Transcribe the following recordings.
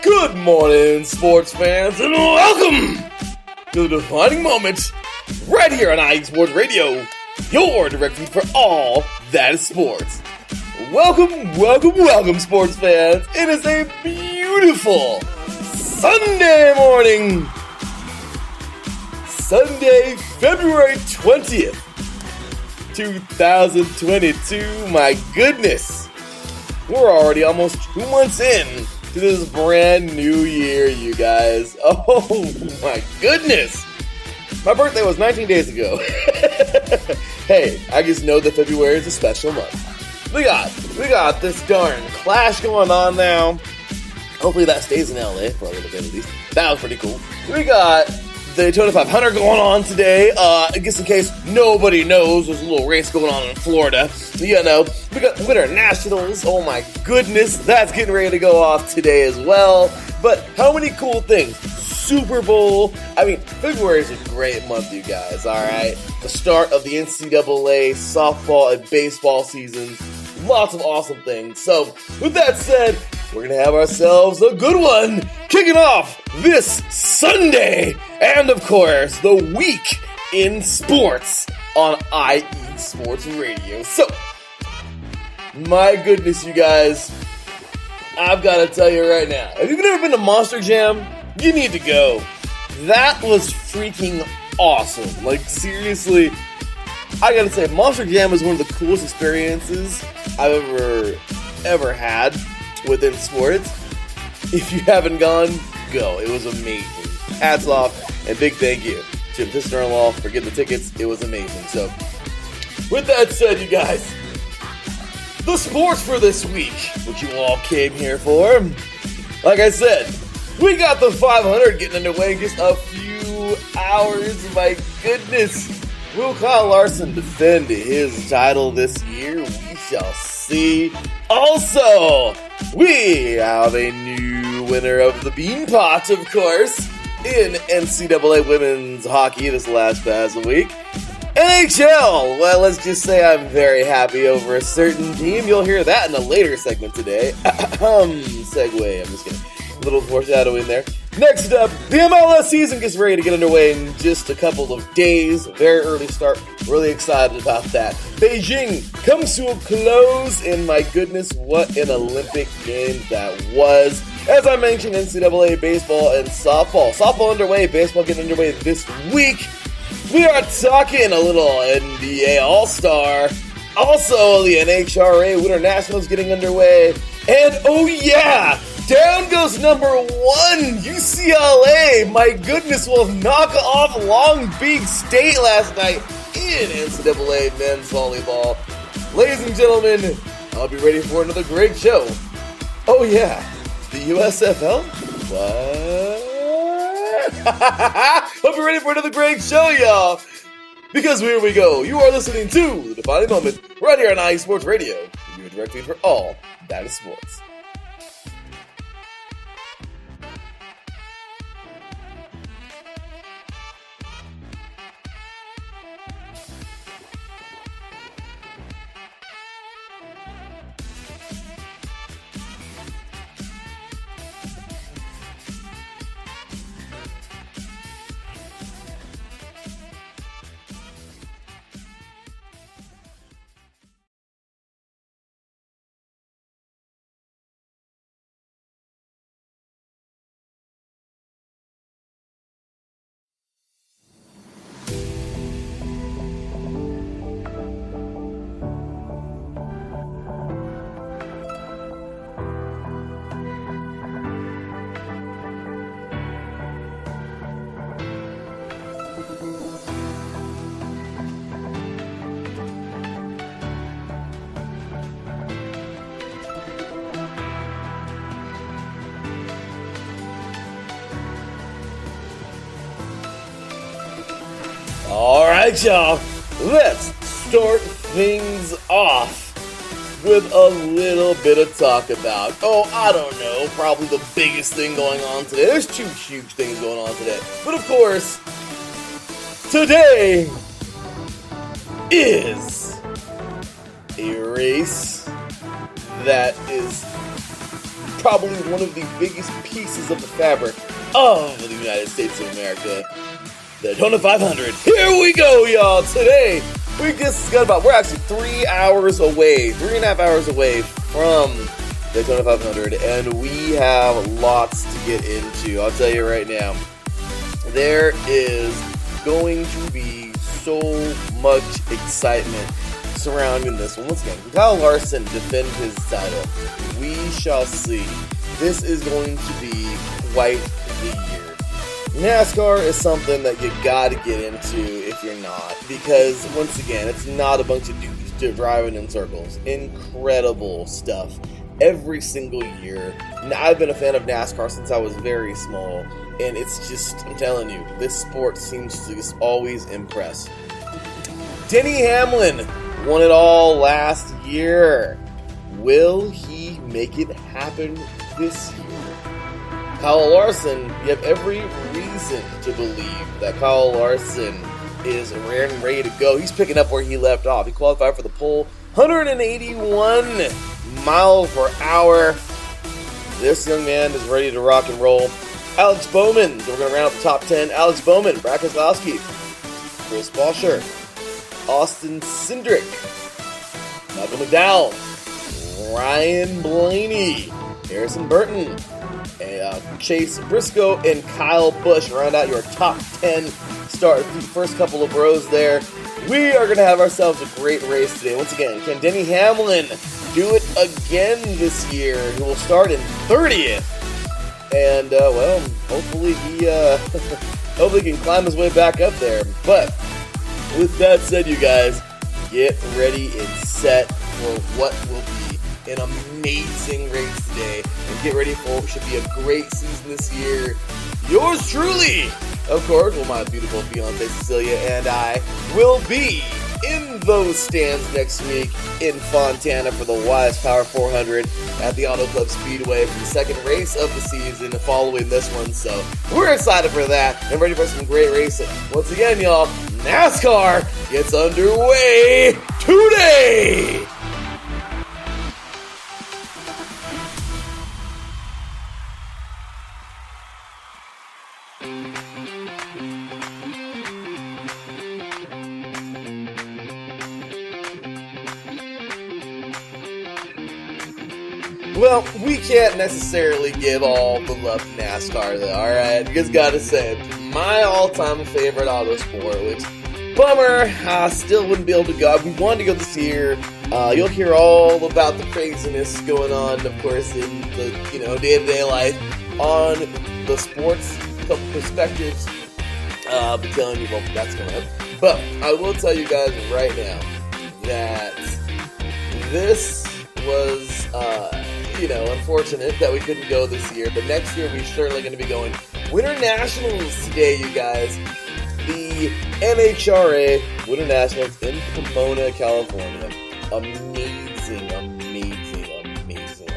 Good morning, sports fans, and welcome to the defining moment right here on IE Sports Radio, your direct feed for all that is sports. Welcome, sports fans. It is a beautiful Sunday morning. Sunday, February 20th, 2022. My goodness, we're already almost 2 months in to this brand new year, you guys. Oh my goodness. My birthday was 19 days ago. Hey, I just know that February is a special month. We got this darn Clash going on now. Hopefully that stays in LA for a little bit at least. That was pretty cool. We got the Daytona 500 going on today. Just in case nobody knows, there's a little race going on in Florida. You know, we got Winter Nationals. Oh my goodness, that's getting ready to go off today as well. But how many cool things? Super Bowl. I mean, February is a great month, you guys, alright? The start of the NCAA softball and baseball seasons. Lots of awesome things. So, with that said, we're going to have ourselves a good one kicking off this Sunday. And, of course, the week in sports on IE Sports Radio. So, my goodness, you guys, I've got to tell you right now, if you've never been to Monster Jam, you need to go. That was freaking awesome. Like, seriously, I got to say, Monster Jam is one of the coolest experiences I've ever had within sports. If you haven't gone, go. It was amazing. Hats off and big thank you to the sister-in-law for getting the tickets. It was amazing. So, with that said, you guys, the sports for this week, which you all came here for, like I said, we got the 500 getting underway in just a few hours. My goodness. Will Kyle Larson defend his title this year? We shall see. Also, we have a new winner of the Bean Pot, of course, in NCAA women's hockey this last past week. NHL, well, let's just say I'm very happy over a certain team. You'll hear that in a later segment today. Segue, I'm just kidding. A little foreshadowing there. Next up, the MLS season gets ready to get underway in just a couple of days. Very early start. Really excited about that. Beijing comes to a close, and my goodness, what an Olympic game that was. As I mentioned, NCAA baseball and softball. Softball underway, baseball getting underway this week. We are talking a little NBA All-Star. Also, the NHRA Winter Nationals getting underway. And, oh yeah, down goes number one, UCLA. My goodness, will knock off Long Beach State last night in NCAA men's volleyball. Ladies and gentlemen, I'll be ready for another great show. Oh yeah, the USFL? What? I'll be ready for another great show, y'all. Because here we go. You are listening to The Defining Moment right here on IE Sports Radio. Your direct feed for all that is sports. Alright, y'all, let's start things off with a little bit of talk about, I don't know, probably the biggest thing going on today. There's two huge things going on today. But of course, today is a race that is probably one of the biggest pieces of the fabric of the United States of America. The Daytona 500. Here we go, y'all. Today, we're actually 3 hours away, 3.5 hours away from the Daytona 500, and we have lots to get into. I'll tell you right now, there is going to be so much excitement surrounding this one. Once again, Kyle Larson defend his title. We shall see. This is going to be quite the year. NASCAR is something that you gotta get into if you're not, because once again, it's not a bunch of dudes driving in circles. Incredible stuff every single year. Now, I've been a fan of NASCAR since I was very small, and it's just, I'm telling you, this sport seems to just always impress. Denny Hamlin won it all last year. Will he make it happen this year? Kyle Larson, you have every reason to believe that Kyle Larson is ready to go. He's picking up where he left off. He qualified for the pole, 181 miles per hour. This young man is ready to rock and roll. Alex Bowman, so we're going to round up the top 10. Alex Bowman, Brad Keselowski, Chris Buescher, Austin Cindric, Michael McDowell, Ryan Blaney, Harrison Burton, Chase Briscoe, and Kyle Busch round out your top 10. Start the first couple of rows there. We are going to have ourselves a great race today. Once again, can Denny Hamlin do it again this year? He will start in 30th. And, hopefully he can climb his way back up there. But with that said, you guys, get ready and set for what will be an amazing race today, and get ready for what should be a great season this year. Yours truly, of course, my beautiful fiancée Cecilia and I will be in those stands next week in Fontana for the Wise Power 400 at the Auto Club Speedway for the second race of the season following this one. So we're excited for that and ready for some great racing. Once again, y'all, NASCAR gets underway today. Well, we can't necessarily give all the love to NASCAR, though, alright? You just gotta say, my all-time favorite auto sport, which, bummer, I still wouldn't be able to go. We wanted to go this year. You'll hear all about the craziness going on, of course, in the, day-to-day life on the sports, couple perspectives. I'll be telling you, well, that's coming up. But I will tell you guys right now that this was, unfortunate that we couldn't go this year, but next year we're certainly going to be going. Winter Nationals today, you guys. The NHRA Winter Nationals in Pomona, California. Amazing.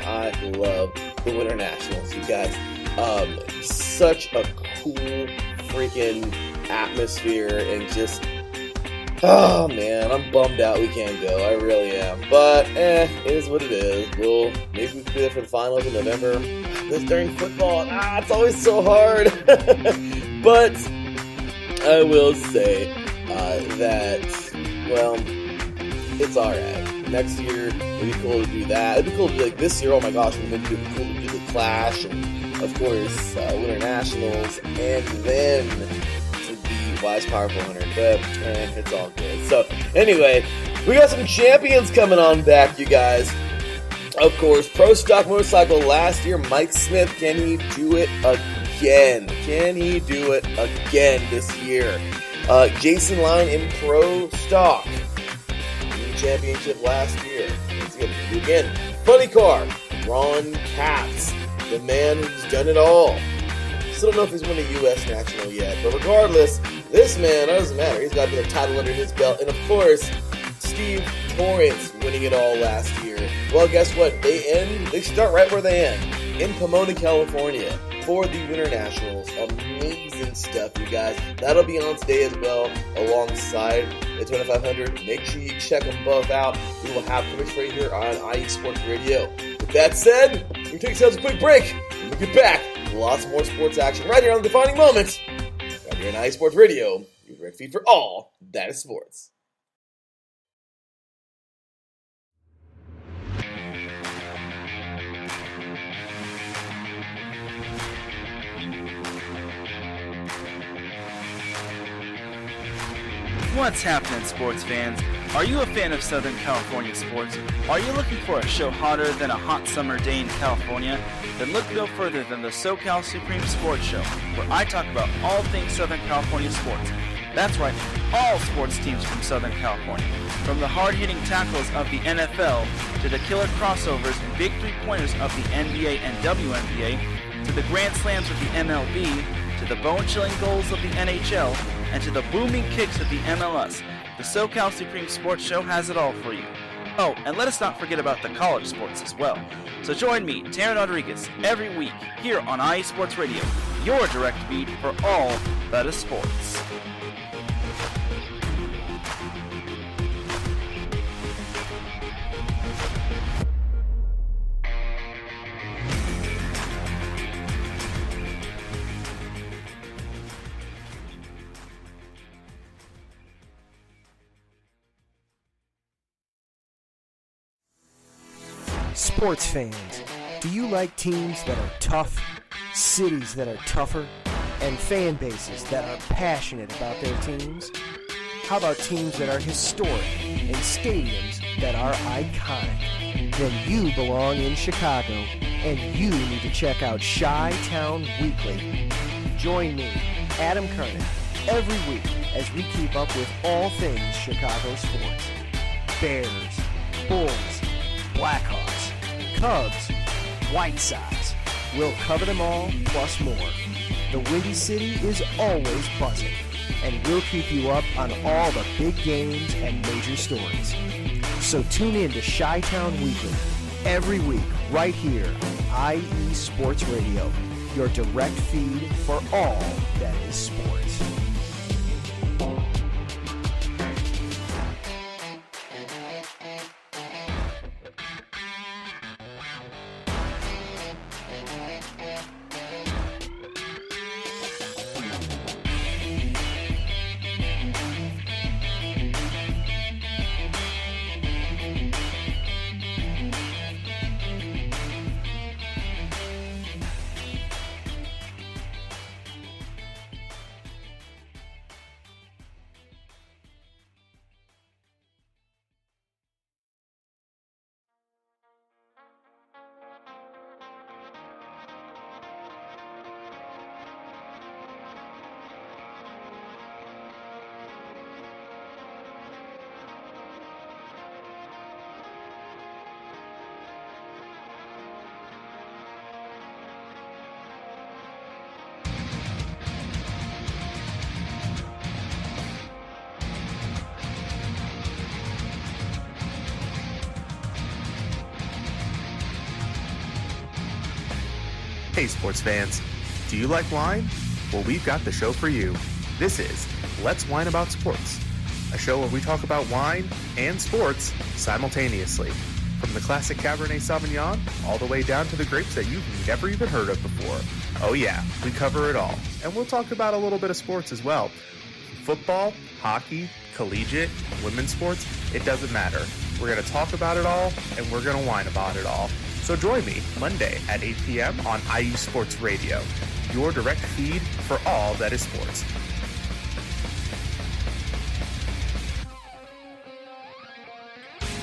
I love the Winter Nationals, you guys. Such a cool freaking atmosphere, and just, oh man, I'm bummed out we can't go. I really am. But, it is what it is. Maybe we can be there for the finals in November. This during football, it's always so hard. But I will say that, it's alright. Next year, it'd be cool to do that. It'd be cool to do this year. Oh my gosh, it'd be cool to do the Clash, and of course, Winter Nationals, and then Wise Power 400, but it's all good. So anyway, we got some champions coming on back, you guys. Of course, Pro Stock Motorcycle last year, Mike Smith, can he do it again? Can he do it again this year? Jason Line in Pro Stock, championship last year. Let's get it again. Funny Car, Ron Katz, the man who's done it all. Still don't know if he's won a U.S. National yet, but regardless, This man, doesn't matter. He's got the title under his belt. And of course, Steve Torrance winning it all last year. Well, guess what? They start right where they end. In Pomona, California for the Winter Nationals. Amazing stuff, you guys. That'll be on today as well, alongside the Daytona 500. Make sure you check them both out. We will have coverage right here on IE Sports Radio. With that said, we'll take ourselves a quick break. When we get back, lots more sports action right here on the Defining Moments. Right here on IE Sports Radio, your direct feed for all that is sports. What's happening, sports fans? Are you a fan of Southern California sports? Are you looking for a show hotter than a hot summer day in California? Then look no further than the SoCal Supreme Sports Show, where I talk about all things Southern California sports. That's right, all sports teams from Southern California. From the hard-hitting tackles of the NFL, to the killer crossovers and big three-pointers of the NBA and WNBA, to the grand slams of the MLB, to the bone-chilling goals of the NHL, and to the booming kicks of the MLS, the SoCal Supreme Sports Show has it all for you. Oh, and let us not forget about the college sports as well. So join me, Taryn Rodriguez, every week here on IE Sports Radio, your direct feed for all that is sports. Sports fans, do you like teams that are tough, cities that are tougher, and fan bases that are passionate about their teams? How about teams that are historic and stadiums that are iconic? Then you belong in Chicago, and you need to check out Chi-Town Weekly. Join me, Adam Kernan, every week as we keep up with all things Chicago sports. Bears, Bulls, Blackhawks, Cubs, White Sox. We'll cover them all, plus more. The Windy City is always buzzing, and we'll keep you up on all the big games and major stories. So tune in to Chi-Town Weekly every week right here on IE Sports Radio, your direct feed for all that is sports. Hey sports fans, do you like wine? Well, we've got the show for you. This is Let's Wine About Sports, a show where we talk about wine and sports simultaneously. From the classic Cabernet Sauvignon all the way down to the grapes that you've never even heard of before. Oh yeah, we cover it all. And we'll talk about a little bit of sports as well. Football, hockey, collegiate, women's sports, it doesn't matter. We're going to talk about it all, and we're going to whine about it all. So join me Monday at 8 p.m. on IE Sports Radio, your direct feed for all that is sports.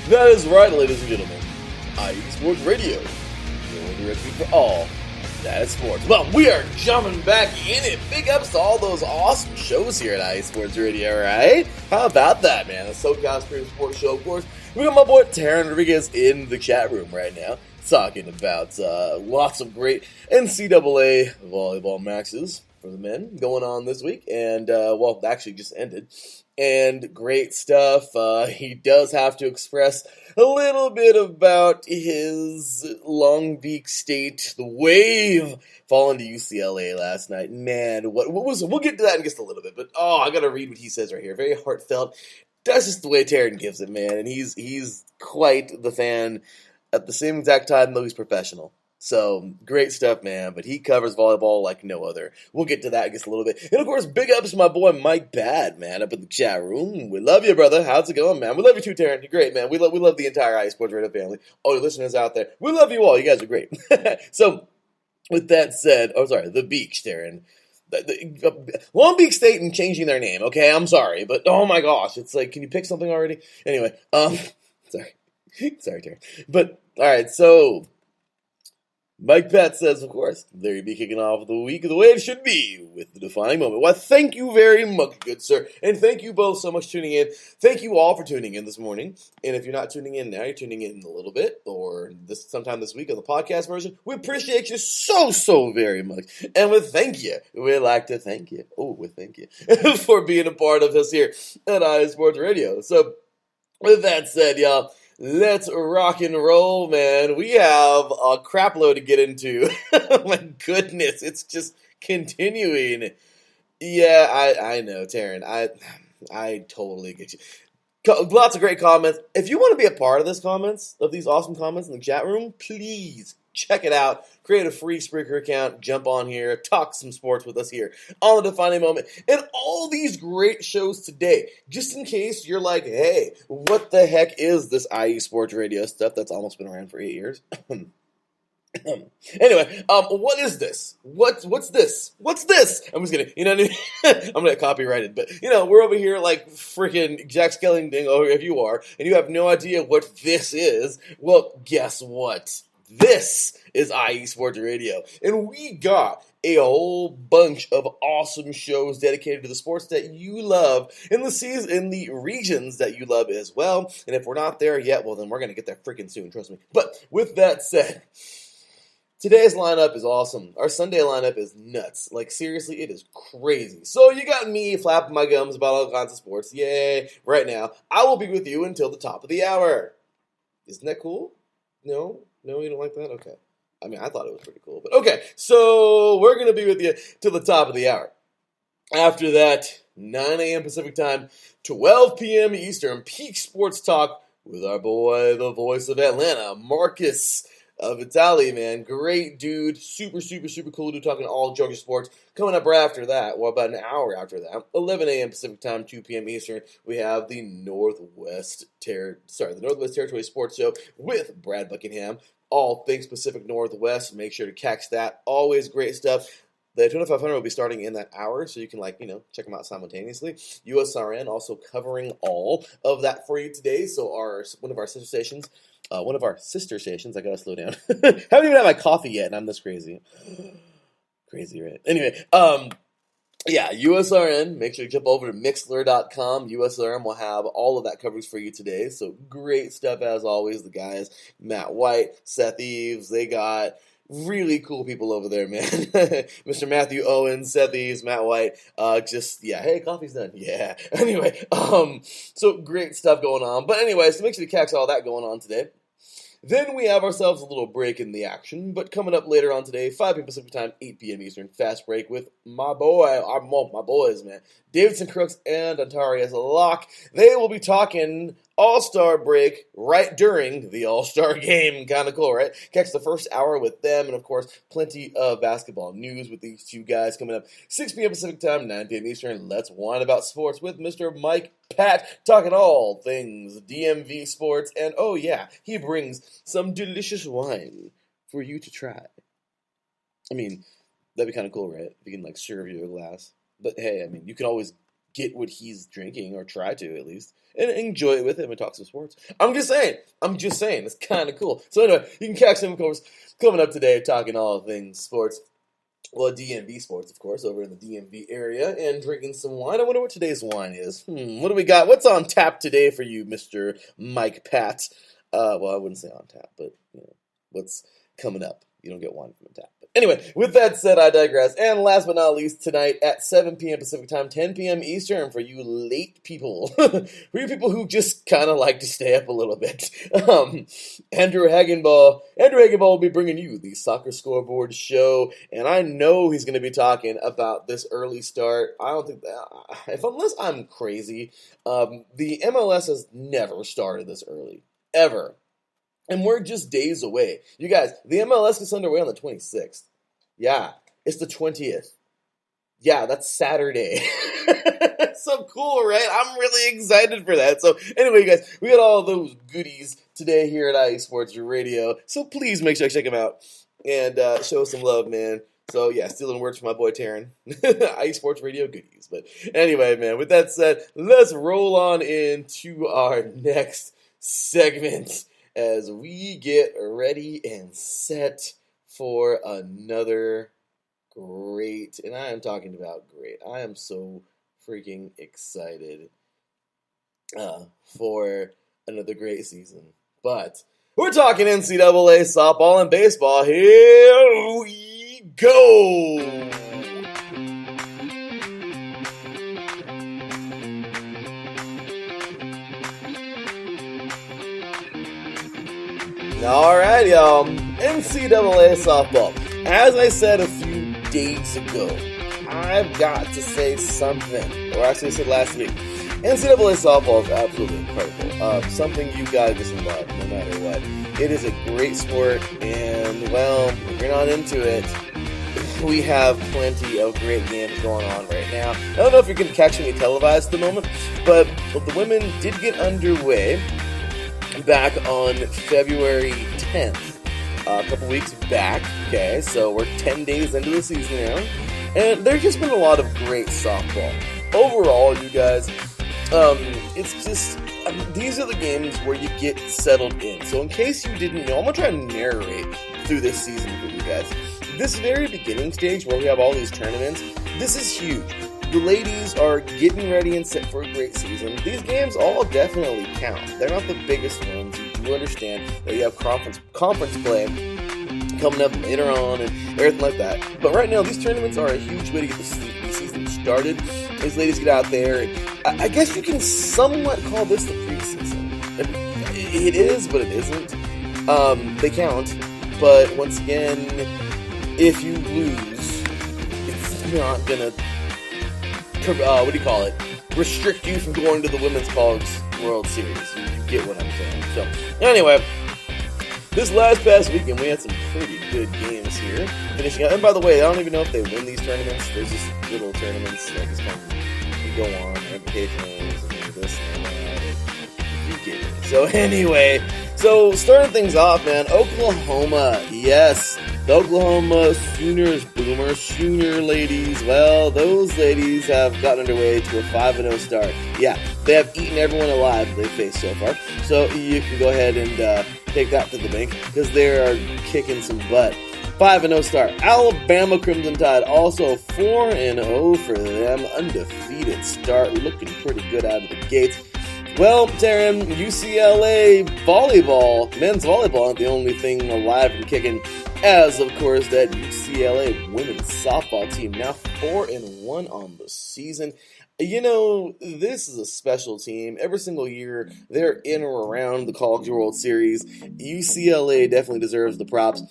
That is right, ladies and gentlemen. IE Sports Radio, your direct feed for all that is sports. Well, we are jumping back in it. Big ups to all those awesome shows here at IE Sports Radio, right? How about that, man? The SoCal Supreme Sports Show, of course. We got my boy Taryn Rodriguez in the chat room right now, talking about lots of great NCAA volleyball matches for the men going on this week, and actually just ended, and great stuff. He does have to express a little bit about his Long Beach State, the Wave, falling to UCLA last night. Man, what was? We'll get to that in just a little bit, but I gotta read what he says right here. Very heartfelt. That's just the way Taryn gives it, man, and he's quite the fan at the same exact time, though he's professional. So, great stuff, man, but he covers volleyball like no other. We'll get to that in just a little bit. And, of course, big ups to my boy Mike Bad, man, up in the chat room. We love you, brother. How's it going, man? We love you too, Taryn. You're great, man. We love the entire IE Sports Radio family. All your listeners out there, we love you all. You guys are great. So, with that said, the beach, Taryn. Long Beach State and changing their name, okay? I'm sorry, but oh my gosh, it's like, can you pick something already? Anyway, sorry, Taryn. But, alright, so Mike Pat says, of course, there you be kicking off the week the way it should be with the defining moment. Well, thank you very much, good sir. And thank you both so much for tuning in. Thank you all for tuning in this morning. And if you're not tuning in now, you're tuning in a little bit or sometime this week on the podcast version. We appreciate you so very much. And we thank you. We'd like to thank you. Thank you for being a part of us here at IE Sports Radio. So, with that said, y'all, let's rock and roll, man. We have a crap load to get into. Oh my goodness, it's just continuing. Yeah, I know, Taryn. I totally get you. Lots of great comments. If you want to be a part of these awesome comments in the chat room, please check it out. Create a free Spreaker account. Jump on here. Talk some sports with us here on the Defining Moment. And all these great shows today. Just in case you're like, hey, what the heck is this IE Sports Radio stuff that's almost been around for 8 years? Anyway, what is this? What's this? What's this? I'm just kidding. You know what I mean? I'm gonna get copyrighted, but we're over here like freaking Jack Skellington, or if you are, and you have no idea what this is. Well, guess what? This is IE Sports Radio, and we got a whole bunch of awesome shows dedicated to the sports that you love in the regions that you love as well. And if we're not there yet, well, then we're gonna get there freaking soon. Trust me. But with that said, today's lineup is awesome. Our Sunday lineup is nuts. Like, seriously, it is crazy. So you got me flapping my gums about all kinds of sports. Yay. Right now, I will be with you until the top of the hour. Isn't that cool? No, you don't like that? Okay. I mean, I thought it was pretty cool. But okay, so we're going to be with you till the top of the hour. After that, 9 a.m. Pacific time, 12 p.m. Eastern, Peak Sports Talk with our boy, the voice of Atlanta, Marcus Vitali, man. Great dude. Super cool dude talking all Georgia sports. Coming up right after that, well, about an hour after that, 11 a.m. Pacific time, 2 p.m. Eastern, we have the Northwest Territory Sports Show with Brad Buckingham. All things Pacific Northwest. Make sure to catch that. Always great stuff. The Daytona 500 will be starting in that hour, so you can, check them out simultaneously. USRN also covering all of that for you today. So one of our sister stations, I gotta slow down. Haven't even had my coffee yet, and I'm this crazy. Crazy, right? Anyway, yeah, USRN. Make sure to jump over to Mixlr.com. USRN will have all of that coverage for you today. So great stuff as always. The guys, Matt White, Seth Eves, they got really cool people over there, man. Mr. Matthew Owens, Seth Eves, Matt White. Hey, coffee's done. Yeah. Anyway, so great stuff going on. But anyways, so make sure to catch all that going on today. Then we have ourselves a little break in the action, but coming up later on today, 5 p.m. Pacific time, 8 p.m. Eastern, fast break with my boys, man, Davidson Crooks and Antarius Locke. They will be talking All-Star break right during the All-Star game. Kind of cool, right? Catch the first hour with them, and of course, plenty of basketball news with these two guys coming up 6 p.m. Pacific time, 9 p.m. Eastern. Let's whine about sports with Mr. Mike Pat, talking all things DMV sports, and oh yeah, he brings some delicious wine for you to try. I mean, that'd be kind of cool, right? If he can serve you a glass. But hey, I mean, you can always get what he's drinking, or try to at least, and enjoy it with him and talk some sports. I'm just saying, it's kind of cool. So anyway, you can catch him, of course, coming up today, talking all things sports. Well, DMV sports, of course, over in the DMV area, and drinking some wine. I wonder what today's wine is. What do we got? What's on tap today for you, Mr. Mike Pat? Well, I wouldn't say on tap, but what's coming up. You don't get wine from a tap. But Anyway, with that said, I digress. And last but not least, tonight at 7 p.m. Pacific Time, 10 p.m. Eastern, for you late people, for you people who just kind of like to stay up a little bit, Andrew Hagenball will be bringing you the Soccer Scoreboard show, and I know he's going to be talking about this early start. I don't think that, unless I'm crazy, the MLS has never started this early, ever. And we're just days away. You guys, the MLS gets underway on the 26th. Yeah, it's the 20th. Yeah, that's Saturday. So cool, right? I'm really excited for that. So anyway, you guys, we got all those goodies today here at IE Sports Radio. So please make sure to check them out and show some love, man. So yeah, stealing words from my boy Taryn. IE Sports Radio goodies. But anyway, man, with that said, let's roll on into our next segment as we get ready and set for another great, and I am talking about great, I am so freaking excited for another great season. But we're talking NCAA softball and baseball. Here we go! Alright, y'all. NCAA softball. As I said a few days ago, I've got to say something. Or actually I said last week. NCAA softball is absolutely incredible. Something you gotta just love no matter what. It is a great sport, and, well, if you're not into it, we have plenty of great games going on right now. I don't know if you're going to catch any televised at the moment, but the women did get underway back on February 10th, a couple weeks back. Okay, so we're 10 days into the season now, and there's just been a lot of great softball. Overall, you guys, it's just, these are the games where you get settled in. So in case you didn't know, I'm going to try and narrate through this season for you guys. This very beginning stage where we have all these tournaments, this is huge. The ladies are getting ready and set for a great season. These games all definitely count. They're not the biggest ones. You do understand that you have conference play coming up later on and everything like that. But right now, these tournaments are a huge way to get the season started. These ladies get out there, and I guess you can somewhat call this the preseason. It is, but it isn't. They count, but once again, if you lose, it's not gonna restrict you from going to the Women's College World Series. You get what I'm saying. So, anyway, this past weekend, we had some pretty good games here. Finishing out, and by the way, I don't even know if they win these tournaments. There's just little tournaments that just kind of go on, invitationals, and this and that. You get it. So, anyway, starting things off, man, Oklahoma, yes. The Oklahoma Sooners, Boomer Sooner ladies, well, those ladies have gotten underway to a 5-0 start. Yeah, they have eaten everyone alive they've faced so far. So you can go ahead and take that to the bank because they are kicking some butt. 5-0 start. Alabama Crimson Tide also 4-0 for them. Undefeated start. Looking pretty good out of the gates. Well, Taryn, UCLA volleyball, men's volleyball, not the only thing alive and kicking, as, of course, that UCLA women's softball team now 4-1 on the season. You know, this is a special team. Every single year, they're in or around the College World Series. UCLA definitely deserves the props.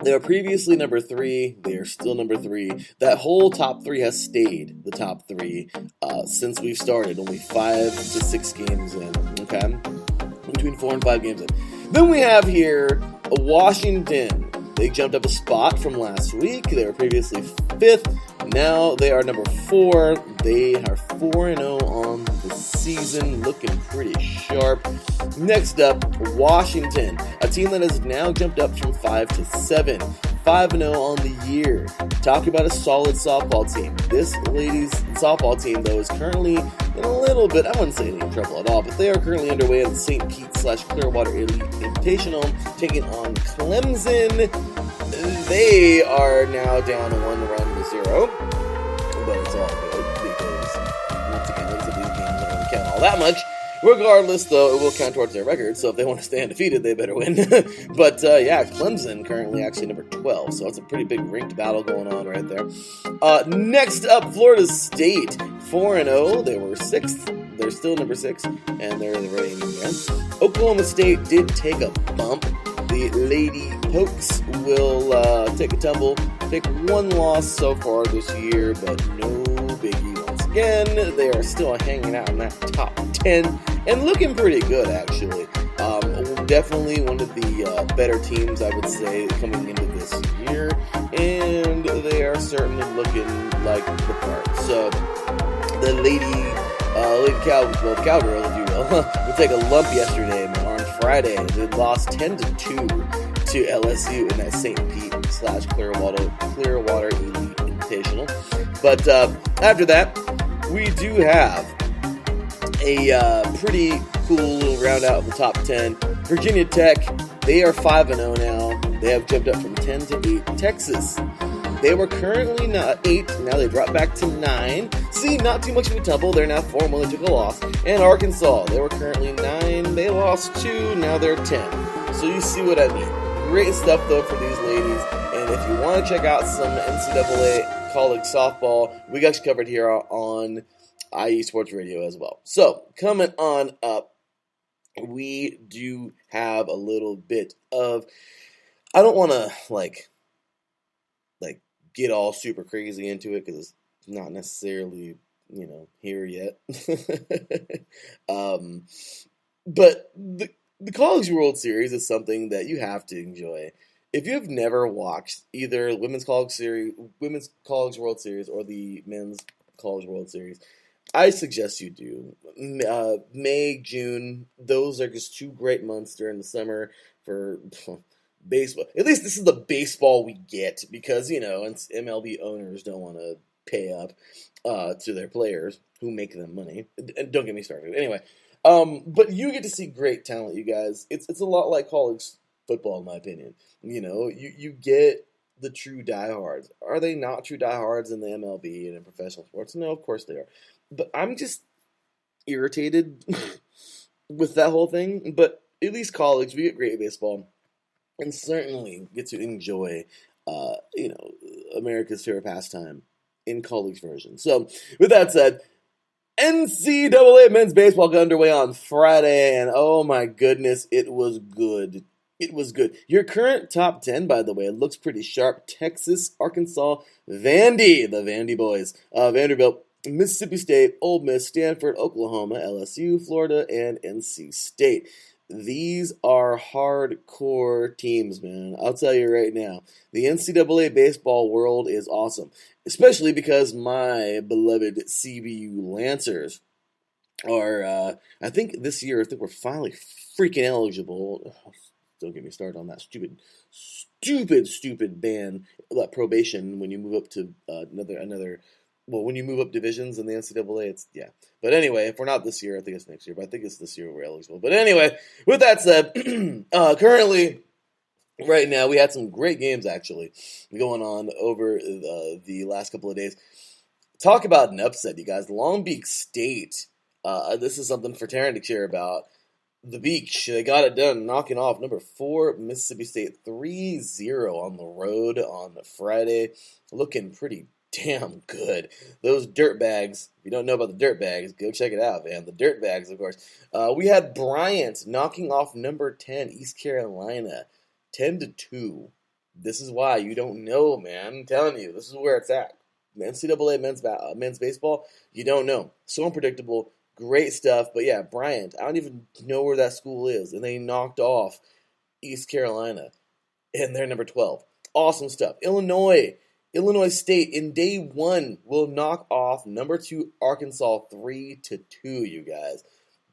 They were previously number 3. They are still number 3. That whole top 3 has stayed the top 3 since we've started. Only 5 to 6 games in, okay? Between 4 and 5 games in. Then we have here Washington. They jumped up a spot from last week. They were previously 5th. Now they are number 4. They are 4-0 on the season, looking pretty sharp. Next up, Washington, a team that has now jumped up from 5 to 7. 5-0 on the year. Talk about a solid softball team. This ladies' softball team, though, is currently in a little bit, I wouldn't say any trouble at all, but they are currently underway at the St. Pete/Clearwater Elite Invitational, taking on Clemson. They are now down 1-0, but it's all good because, once again, these games don't really count all that much. Regardless, though, it will count towards their record, so if they want to stay undefeated, they better win. But, yeah, Clemson currently actually number 12, so it's a pretty big ranked battle going on right there. Next up, Florida State, 4-0. They were 6th. They're still number 6, and they're the reigning again. Oklahoma State did take a bump. The Lady Pokes will take a tumble. Take one loss so far this year, but no biggie once again. They are still hanging out in that top 10 and looking pretty good, actually. Definitely one of the better teams, I would say, coming into this year, and they are certainly looking like the part. So the Cowgirls, if you will, would take a lump yesterday on Friday. They lost 10-2 to LSU in that St. Pete / Clearwater Elite Invitational. But after that, we do have a pretty cool little round out of the top 10. Virginia Tech, they are 5-0 now. They have jumped up from 10 to 8. Texas, they were currently not 8. Now they dropped back to 9. See, not too much of a tumble. They're now 4-1. They took a loss. And Arkansas, they were currently 9. They lost 2. Now they're 10. So you see what I mean. Great stuff, though, for these ladies. And if you want to check out some NCAA college softball, we got you covered here on IE Sports Radio as well. So, coming on up, we do have a little bit of, I don't want to, like get all super crazy into it because it's not necessarily, here yet. But the College World Series is something that you have to enjoy. If you have never watched either Women's College World Series or the Men's College World Series, I suggest you do. May, June, those are just 2 great months during the summer for baseball. At least this is the baseball we get because, MLB owners don't want to pay up to their players who make them money. And don't get me started. Anyway, but you get to see great talent, you guys. It's a lot like college football, in my opinion. You get the true diehards. Are they not true diehards in the MLB and in professional sports? No, of course they are. But I'm just irritated with that whole thing. But at least college, we get great baseball and certainly get to enjoy, America's favorite pastime in college version. So, with that said, NCAA men's baseball got underway on Friday, and oh my goodness, it was good. It was good. Your current top 10, by the way, looks pretty sharp. Texas, Arkansas, Vandy, the Vandy boys, Vanderbilt, Mississippi State, Ole Miss, Stanford, Oklahoma, LSU, Florida, and NC State. These are hardcore teams, man. I'll tell you right now. The NCAA baseball world is awesome, especially because my beloved CBU Lancers are, I think this year, we're finally freaking eligible. Don't get me started on that stupid ban, that probation when you move up to another. Well, when you move up divisions in the NCAA, yeah. But anyway, if we're not this year, I think it's next year. But I think it's this year we're eligible. But anyway, with that said, currently, right now, we had some great games, actually, going on over the last couple of days. Talk about an upset, you guys. Long Beach State, this is something for Taryn to care about. The Beach, they got it done, knocking off number 4, Mississippi State, 3-0 on the road on Friday. Looking pretty damn good. Those Dirtbags, if you don't know about the Dirtbags, go check it out, man. The Dirtbags, of course. We had Bryant knocking off number 10, East Carolina, 10-2. This is why you don't know, man. I'm telling you, this is where it's at. NCAA men's baseball, you don't know. So unpredictable. Great stuff. But yeah, Bryant, I don't even know where that school is. And they knocked off East Carolina. And they're number 12. Awesome stuff. Illinois State in day 1 will knock off number 2 Arkansas 3-2, you guys.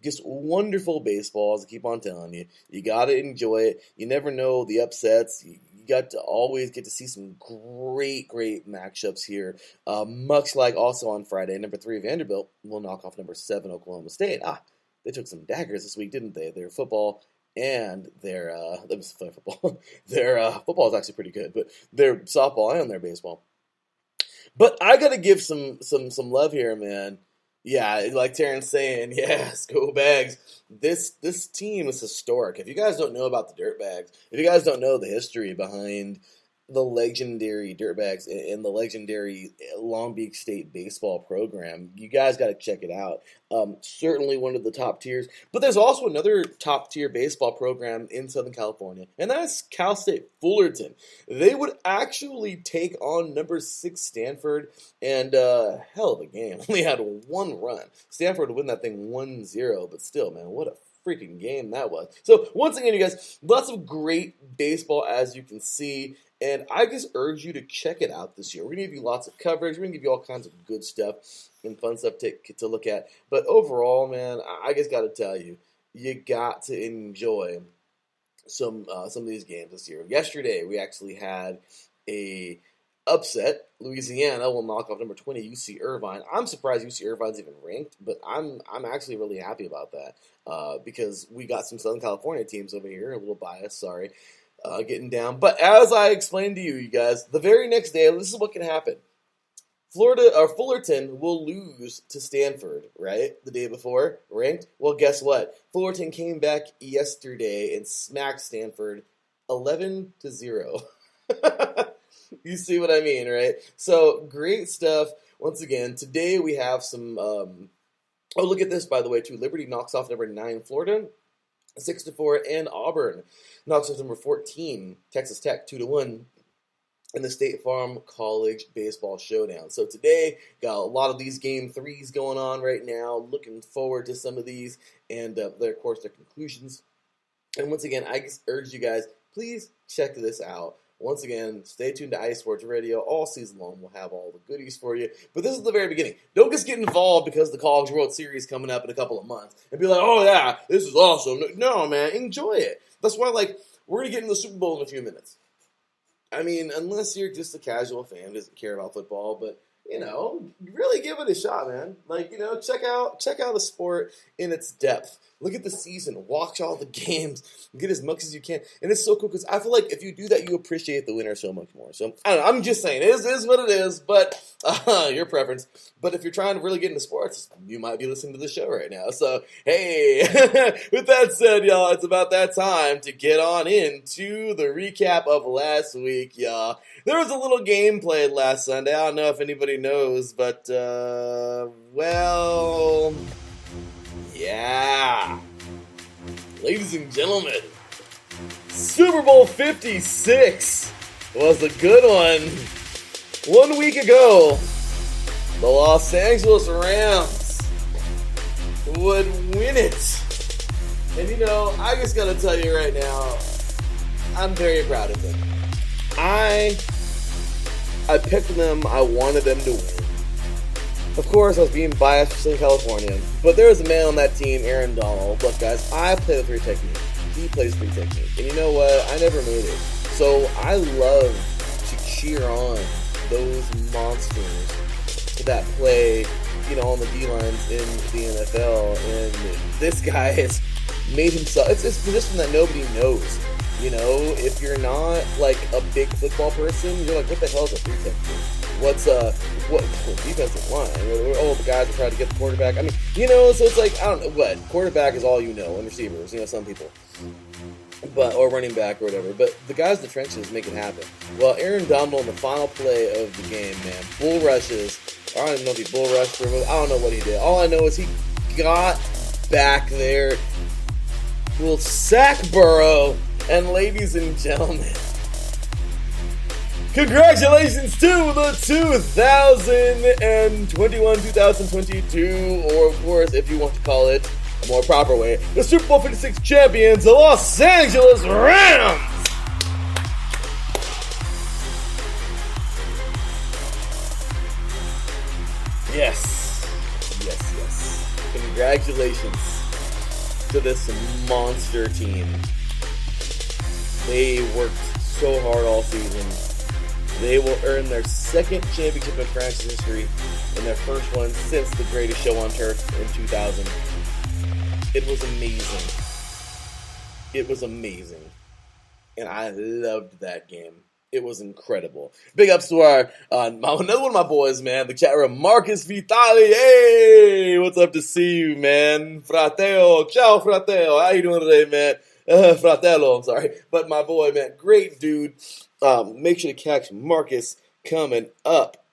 Just wonderful baseball, as I keep on telling you. You got to enjoy it. You never know the upsets. You got to always get to see some great matchups here. Much like also on Friday, number 3 Vanderbilt will knock off number 7 Oklahoma State. They took some daggers this week, didn't they? Their football and their football. Their football is actually pretty good, but their softball and their baseball. But I got to give some love here, man, Yeah, like Terrence's saying, yes, go Bags. This team is historic. If you guys don't know about the Dirtbags, if you guys don't know the history behind the legendary Dirtbags and the legendary Long Beach State baseball program, you guys got to check it out. Certainly one of the top tiers. But there's also another top tier baseball program in Southern California, and that's Cal State Fullerton. They would actually take on number 6 Stanford, and hell of a game. Only had one run. Stanford would win that thing 1-0, but still, man, what a freaking game that was. So once again, you guys, lots of great baseball as you can see, and I just urge you to check it out this year. We're going to give you lots of coverage. We're going to give you all kinds of good stuff and fun stuff to look at. But overall, man, I just got to tell you, you got to enjoy some of these games this year. Yesterday, we actually had a upset. Louisiana will knock off number 20 UC Irvine. I'm surprised UC Irvine's even ranked, but I'm actually really happy about that because we got some Southern California teams over here. A little biased, sorry, getting down. But as I explained to you guys, the very next day, this is what can happen. Fullerton will lose to Stanford, right? The day before, ranked. Well, guess what? Fullerton came back yesterday and smacked Stanford 11-0. You see what I mean, right? So, great stuff. Once again, today we have some... look at this, by the way, too. Liberty knocks off number 9, Florida, 6-4, and Auburn knocks off number 14, Texas Tech, 2-1, in the State Farm College Baseball Showdown. So today, got a lot of these Game 3s going on right now. Looking forward to some of these, and of course, their conclusions. And once again, I just urge you guys, please check this out. Once again, stay tuned to Ice Sports Radio all season long. We'll have all the goodies for you. But this is the very beginning. Don't just get involved because the College World Series coming up in a couple of months and be like, oh yeah, this is awesome. No, man, enjoy it. That's why, we're going to get into the Super Bowl in a few minutes. I mean, unless you're just a casual fan who doesn't care about football, but, really give it a shot, man. Check out the sport in its depth. Look at the season. Watch all the games. Get as much as you can. And it's so cool because I feel like if you do that, you appreciate the winner so much more. So, I don't know. I'm just saying. It is what it is, but your preference. But if you're trying to really get into sports, you might be listening to the show right now. So, hey, with that said, y'all, it's about that time to get on into the recap of last week, y'all. There was a little game played last Sunday. I don't know if anybody knows, but, yeah. Ladies and gentlemen, Super Bowl 56 was a good one. 1 week ago, the Los Angeles Rams would win it. And I just gotta tell you right now, I'm very proud of them. I picked them. I wanted them to win. Of course, I was being biased for Southern California, but there was a man on that team, Aaron Donald. Look, guys, I play the 3 technique. He plays 3 technique. And you know what? I never made it. So I love to cheer on those monsters that play, on the D-lines in the NFL. And this guy has made himself... It's a position that nobody knows. If you're not, a big football person, you're like, what the hell is a 3 technique? What's defensive line? Oh, the guys are trying to get the quarterback. I mean, so it's like, I don't know what. Quarterback is all you know, and receivers, some people. Or running back or whatever. But the guys in the trenches make it happen. Well, Aaron Donald in the final play of the game, man, bull rushes. I don't even know if he bull rushed or I don't know what he did. All I know is he got back there, will sack Burrow, and ladies and gentlemen, congratulations to the 2021-2022, or of course, if you want to call it a more proper way, the Super Bowl 56 champions, the Los Angeles Rams! Yes. Congratulations to this monster team. They worked so hard all season. They will earn their 2nd championship in franchise history and their first one since the greatest show on turf in 2000. It was amazing. And I loved that game. It was incredible. Big ups to our another one of my boys, man. The chat room, Marcus Vitali. Hey, what's up to see you, man? Frateo, ciao, Frateo. How you doing today, man? Fratello, I'm sorry, but my boy, man, great dude. Make sure to catch Marcus coming up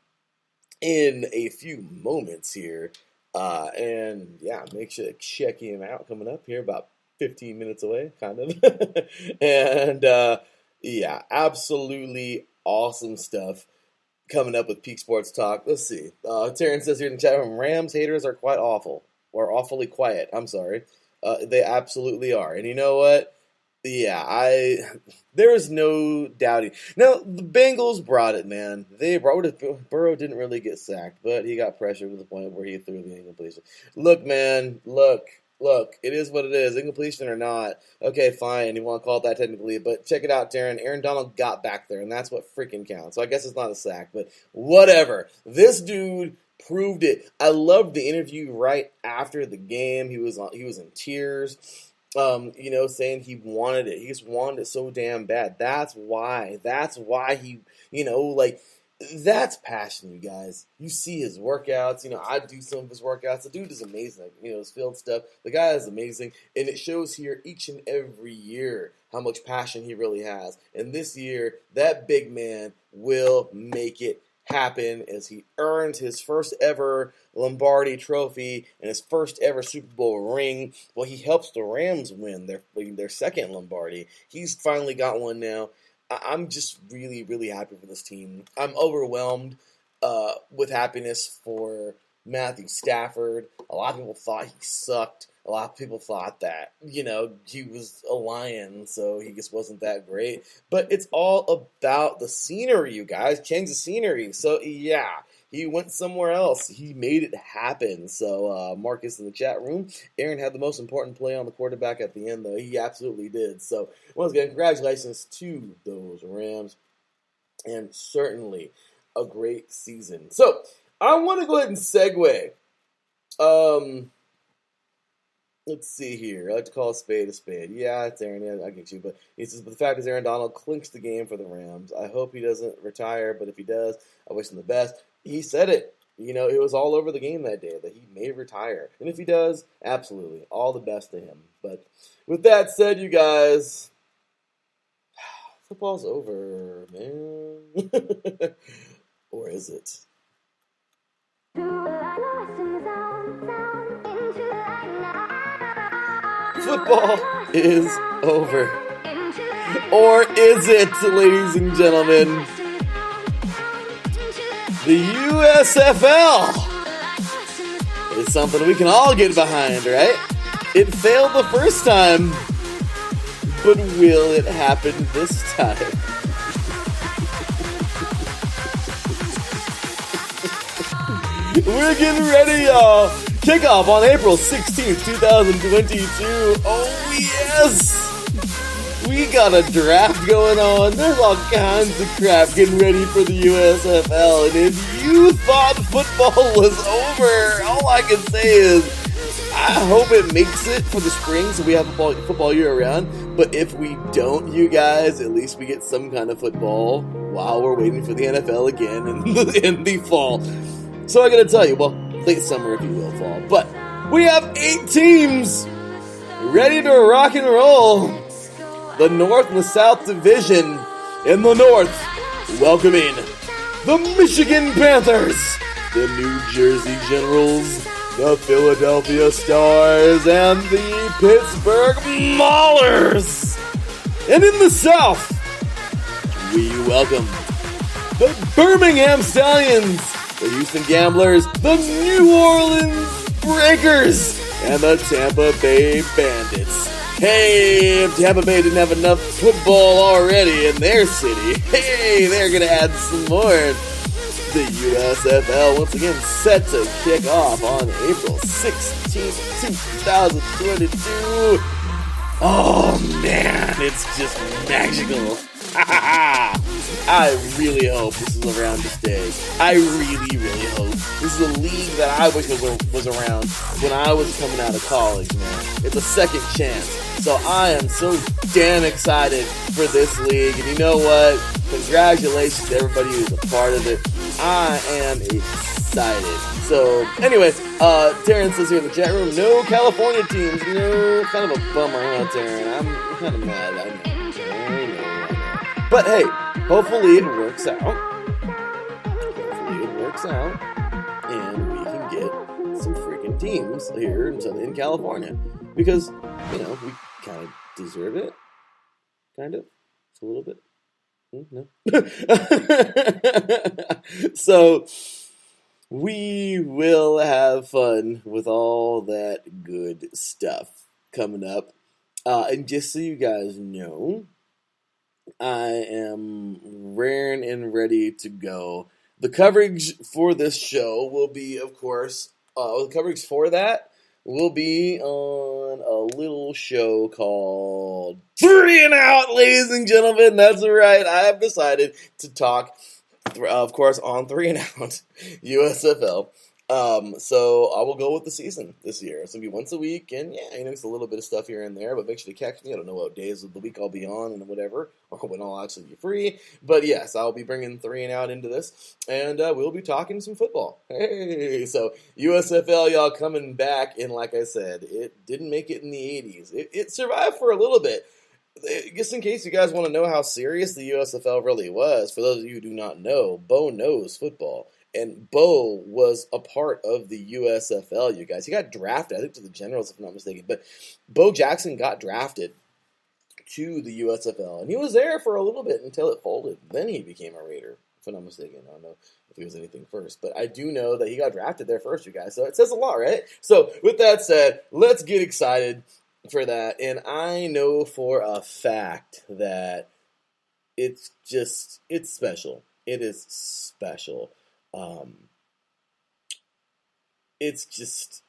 in a few moments here, and yeah, make sure to check him out coming up here about 15 minutes away, kind of, and. Yeah, absolutely awesome stuff coming up with Peak Sports Talk. Let's see. Terrence says here in the chat room, Rams haters are quite awful, or awfully quiet. I'm sorry. They absolutely are. And you know what? Yeah, there is no doubting. Now, the Bengals brought it, man. They brought it. Burrow didn't really get sacked, but he got pressured to the point where he threw the incompletion. Look, man, look, it is what it is. Incompletion or not. Okay, fine. You want to call it that technically, but check it out, Darren. Aaron Donald got back there, and that's what freaking counts. So I guess it's not a sack, but whatever. This dude proved it. I loved the interview right after the game. He was in tears. Saying he wanted it. He just wanted it so damn bad. That's why he, that's passion, you guys. You see his workouts. I do some of his workouts. The dude is amazing. His field stuff. The guy is amazing. And it shows here each and every year how much passion he really has. And this year, that big man will make it happen as he earns his first ever Lombardi trophy and his first ever Super Bowl ring. Well, he helps the Rams win their second Lombardi. He's finally got one now. I'm just really, really happy for this team. I'm overwhelmed with happiness for Matthew Stafford. A lot of people thought he sucked. A lot of people thought that, he was a lion, so he just wasn't that great. But it's all about the scenery, you guys. Change the scenery. So, yeah, he went somewhere else. He made it happen. So, Marcus in the chat room, Aaron had the most important play on the quarterback at the end, though. He absolutely did. So, once again, congratulations to those Rams. And certainly a great season. So, I want to go ahead and segue. Let's see here. I like to call a spade a spade. Yeah, it's Aaron. Yeah, I get you. But he says, but the fact is Aaron Donald clinched the game for the Rams. I hope he doesn't retire, but if he does, I wish him the best. He said it. It was all over the game that day that he may retire. And if he does, absolutely. All the best to him. But with that said, you guys, football's over, man. Or is it? Football is over. Or is it, ladies and gentlemen? The USFL is something we can all get behind, right? It failed the first time, but will it happen this time? We're getting ready, y'all. Kickoff on April 16th, 2022. Oh, yes! We got a draft going on. There's all kinds of crap getting ready for the USFL. And if you thought football was over, all I can say is I hope it makes it for the spring so we have football year round. But if we don't, you guys, at least we get some kind of football while we're waiting for the NFL again in the fall. So I gotta tell you, well, late summer if you will, fall. But we have 8 teams ready to rock and roll. The North and the South Division. In the North, welcoming the Michigan Panthers, the New Jersey Generals, the Philadelphia Stars, and the Pittsburgh Maulers. And in the South, we welcome the Birmingham Stallions, the Houston Gamblers, the New Orleans Breakers, and the Tampa Bay Bandits. Hey, if Tampa Bay didn't have enough football already in their city, hey, they're going to add some more. The USFL, once again, set to kick off on April 16th, 2022. Oh, man, it's just magical. I really hope this is around to stay. I really, really hope. This is a league that I wish was around when I was coming out of college, man. It's a second chance. So I am so damn excited for this league. And you know what? Congratulations to everybody who's a part of it. I am excited. So, anyway, Terrence says here in the chat room, no California teams. No, kind of a bummer, huh, Terrence? I'm kind of mad. I know. But hey, hopefully it works out. And we can get some freaking teams here in California. Because, we kind of deserve it. Kind of. Just a little bit. No. So, we will have fun with all that good stuff coming up. And just so you guys know, I am raring and ready to go. The coverage for this show will be, of course, the coverage for that will be on a little show called 3 and Out, ladies and gentlemen. That's right. I have decided to talk, of course, on 3 and Out, USFL. So I will go with the season this year. It's going to be once a week, and it's a little bit of stuff here and there, but make sure to catch me. I don't know what days of the week I'll be on and whatever, or when I'll actually be free. But yes, I'll be bringing 3 and Out into this, and we'll be talking some football. Hey, so USFL, y'all coming back, and like I said, it didn't make it in the 80s. It survived for a little bit. Just in case you guys want to know how serious the USFL really was, for those of you who do not know, Bo knows football. And Bo was a part of the USFL, you guys. He got drafted, I think, to the Generals, if I'm not mistaken. But Bo Jackson got drafted to the USFL. And he was there for a little bit until it folded. Then he became a Raider, if I'm not mistaken. I don't know if he was anything first. But I do know that he got drafted there first, you guys. So it says a lot, right? So with that said, let's get excited for that. And I know for a fact that it's special. It is special. It's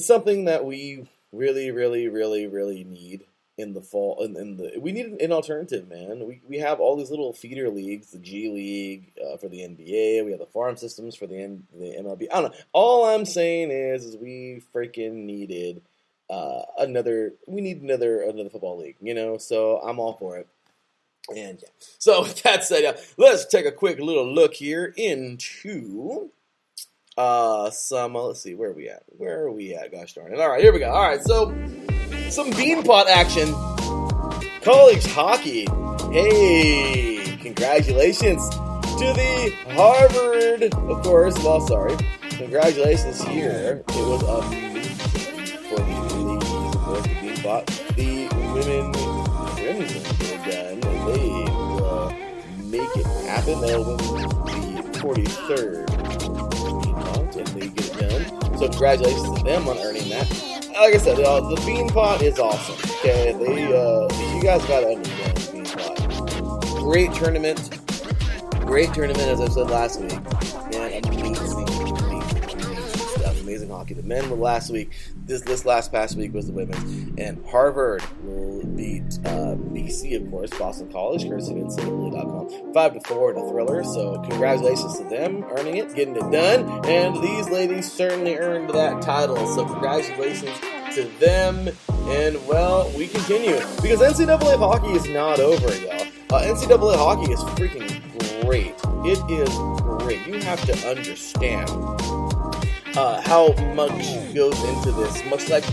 something that we really, really, really, really need in the fall. We need an alternative, man. We have all these little feeder leagues, the G League for the NBA. We have the farm systems for the MLB. I don't know. All I'm saying is we freaking needed another football league. So I'm all for it. And yeah, so with that said, let's take a quick little look here into let's see, where are we at? Gosh darn it. All right, here we go. All right, so some beanpot action. College hockey. Hey, congratulations to the Harvard, of course. Well, sorry. Congratulations here. It was for the ladies, of course, the beanpot. The women crimson done. They will make it happen. They'll win the 43rd beanpot, and they get it done. So congratulations to them on earning that. Like I said, the beanpot is awesome. Okay, you guys gotta understand the beanpot. Great tournament, as I said last week. Man, amazing stuff. Amazing hockey. The men were last week. This past week was the women's. And Harvard will beat BC, of course, Boston College, courtesy of NCAA.com, 5-4 in a thriller. So congratulations to them, earning it, getting it done. And these ladies certainly earned that title. So congratulations to them. And, well, we continue. Because NCAA hockey is not over, y'all. NCAA hockey is freaking great. It is great. You have to understand how much goes into this, much like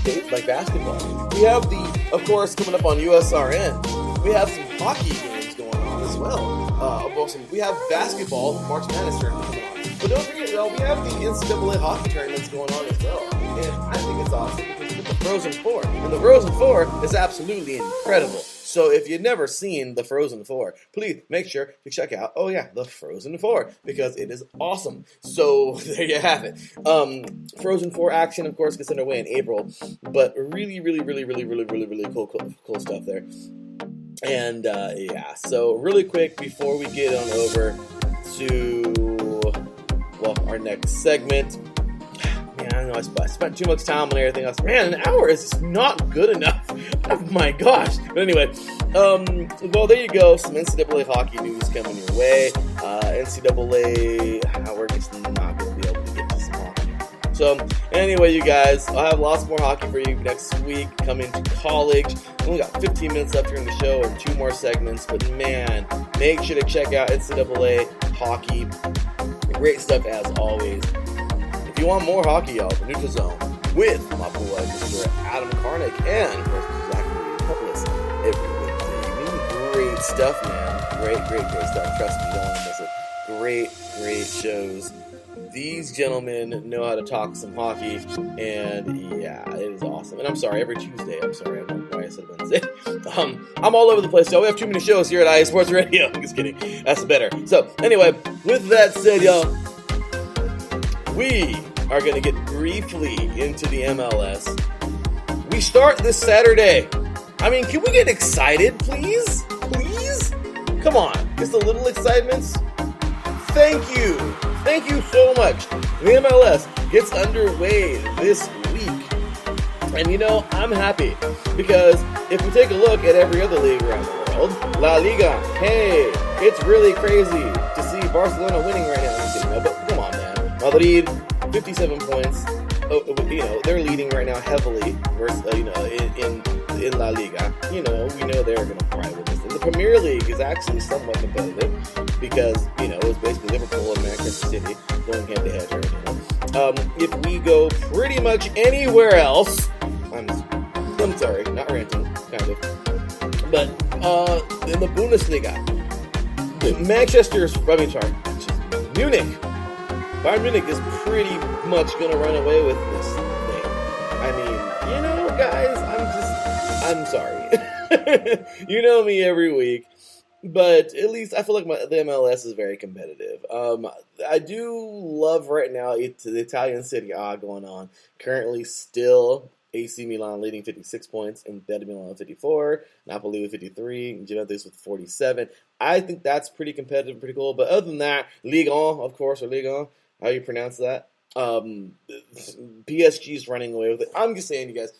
basketball. We have of course, coming up on USRN, we have some hockey games going on as well. We have basketball, March Madness tournament going on. But don't forget, we have the NCAA hockey tournaments going on as well. And I think it's awesome because it's the Frozen Four. And the Frozen Four is absolutely incredible. So if you've never seen the Frozen Four, please make sure to check out, the Frozen Four, because it is awesome. So there you have it. Frozen Four action, of course, gets underway in April, but really, really, really, really, really, really, really cool stuff there. And so really quick before we get on over to our next segment. Man, I know I spent too much time on everything else. Man, an hour is just not good enough. Oh my gosh. But anyway, there you go. Some NCAA hockey news coming your way. NCAA, we're just not going to be able to get to some hockey. So anyway, you guys, I'll have lots more hockey for you next week. Coming to college. We only got 15 minutes left during the show and 2 more segments. But man, make sure to check out NCAA hockey. Great stuff as always. If you want more hockey, y'all, the Neutral Zone with my boy, Mr. Adam Karnick, and of course, Zachary Publius every Wednesday. Great stuff, man. Great stuff. Trust me, you don't want to miss it. Great shows. These gentlemen know how to talk some hockey, and yeah, it is awesome. And I'm sorry, every Tuesday. I'm sorry, I don't know why I said Wednesday. I'm all over the place, y'all. We have too many shows here at IA Sports Radio. Just kidding. That's better. So, anyway, with that said, y'all, we are going to get briefly into the MLS. We start this Saturday. I mean, can we get excited, please? Please? Come on. Just a little excitement. Thank you. Thank you so much. The MLS gets underway this week. And you know, I'm happy because if we take a look at every other league around the world, La Liga, hey, it's really crazy to see Barcelona winning right now. But come on, man. Madrid, 57 points. You know, they're leading right now heavily versus, in La Liga. You know, we know they're going to cry with this. And the Premier League is actually somewhat competitive because, you know, it was basically Liverpool and Manchester City going head-to-head right now. If we go pretty much anywhere else, I'm sorry, not ranting, kind of. But in the Bundesliga, Munich. Bayern Munich is pretty much going to run away with this thing. I mean, you know, guys, I'm sorry. You know me every week. But at least I feel like the MLS is very competitive. I do love right now the Italian Serie A going on. Currently still AC Milan leading 56 points, Inter Milan 54, Napoli with 53, Juventus with 47. I think that's pretty competitive, pretty cool. But other than that, Ligue 1, of course, or Ligue 1, how you pronounce that? PSG's running away with it. I'm just saying, you guys,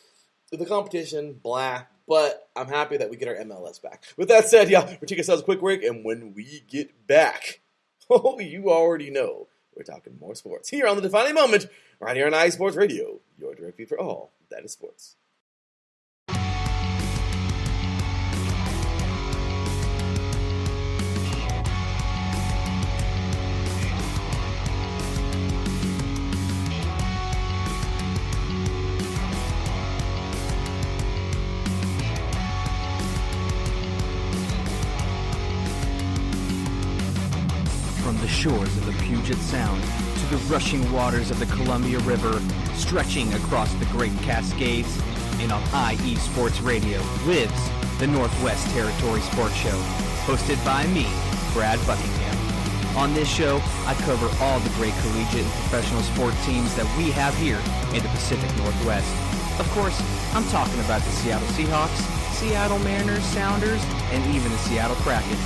the competition, blah. But I'm happy that we get our MLS back. With that said, yeah, we're taking ourselves a quick break, and when we get back, oh, you already know, we're talking more sports. Here on The Defining Moment, right here on IA Sports Radio, your direct feed for all that is sports. From the shores of the Puget Sound to the rushing waters of the Columbia River, stretching across the Great Cascades, and on IE Sports Radio lives the Northwest Territory Sports Show, hosted by me, Brad Buckingham. On this show, I cover all the great collegiate and professional sport teams that we have here in the Pacific Northwest. Of course, I'm talking about the Seattle Seahawks, Seattle Mariners, Sounders, and even the Seattle Kraken.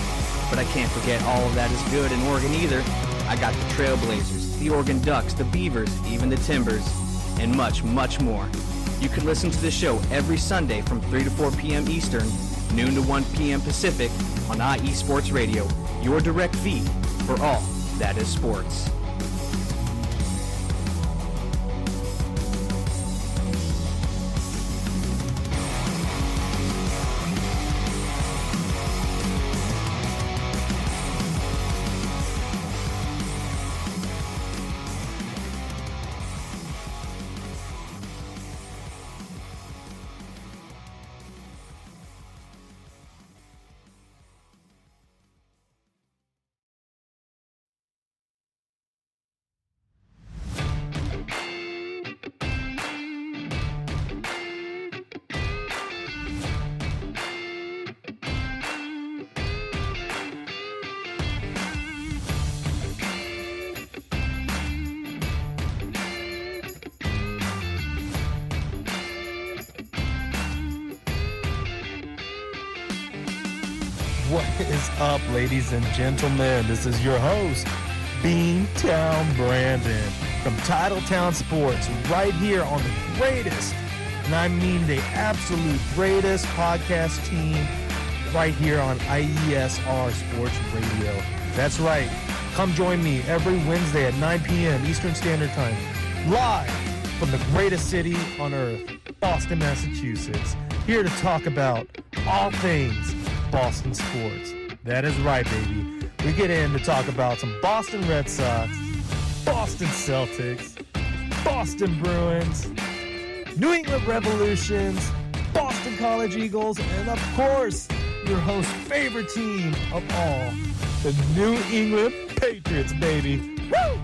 But I can't forget all of that is good in Oregon either. I got the Trailblazers, the Oregon Ducks, the Beavers, even the Timbers, and much, much more. You can listen to the show every Sunday from 3 to 4 p.m. Eastern, noon to 1 p.m. Pacific on IE Sports Radio, your direct feed for all that is sports. What is up, ladies and gentlemen? This is your host, Beantown Brandon from Titletown Sports, right here on the greatest, and I mean the absolute greatest podcast team right here on IESR Sports Radio. That's right. Come join me every Wednesday at 9 p.m. Eastern Standard Time live from the greatest city on earth, Boston, Massachusetts, here to talk about all things Boston sports. That is right, baby. We get in to talk about some Boston Red Sox, Boston Celtics, Boston Bruins, New England Revolutions, Boston College Eagles, and of course, your host's favorite team of all, the New England Patriots, baby. Woo!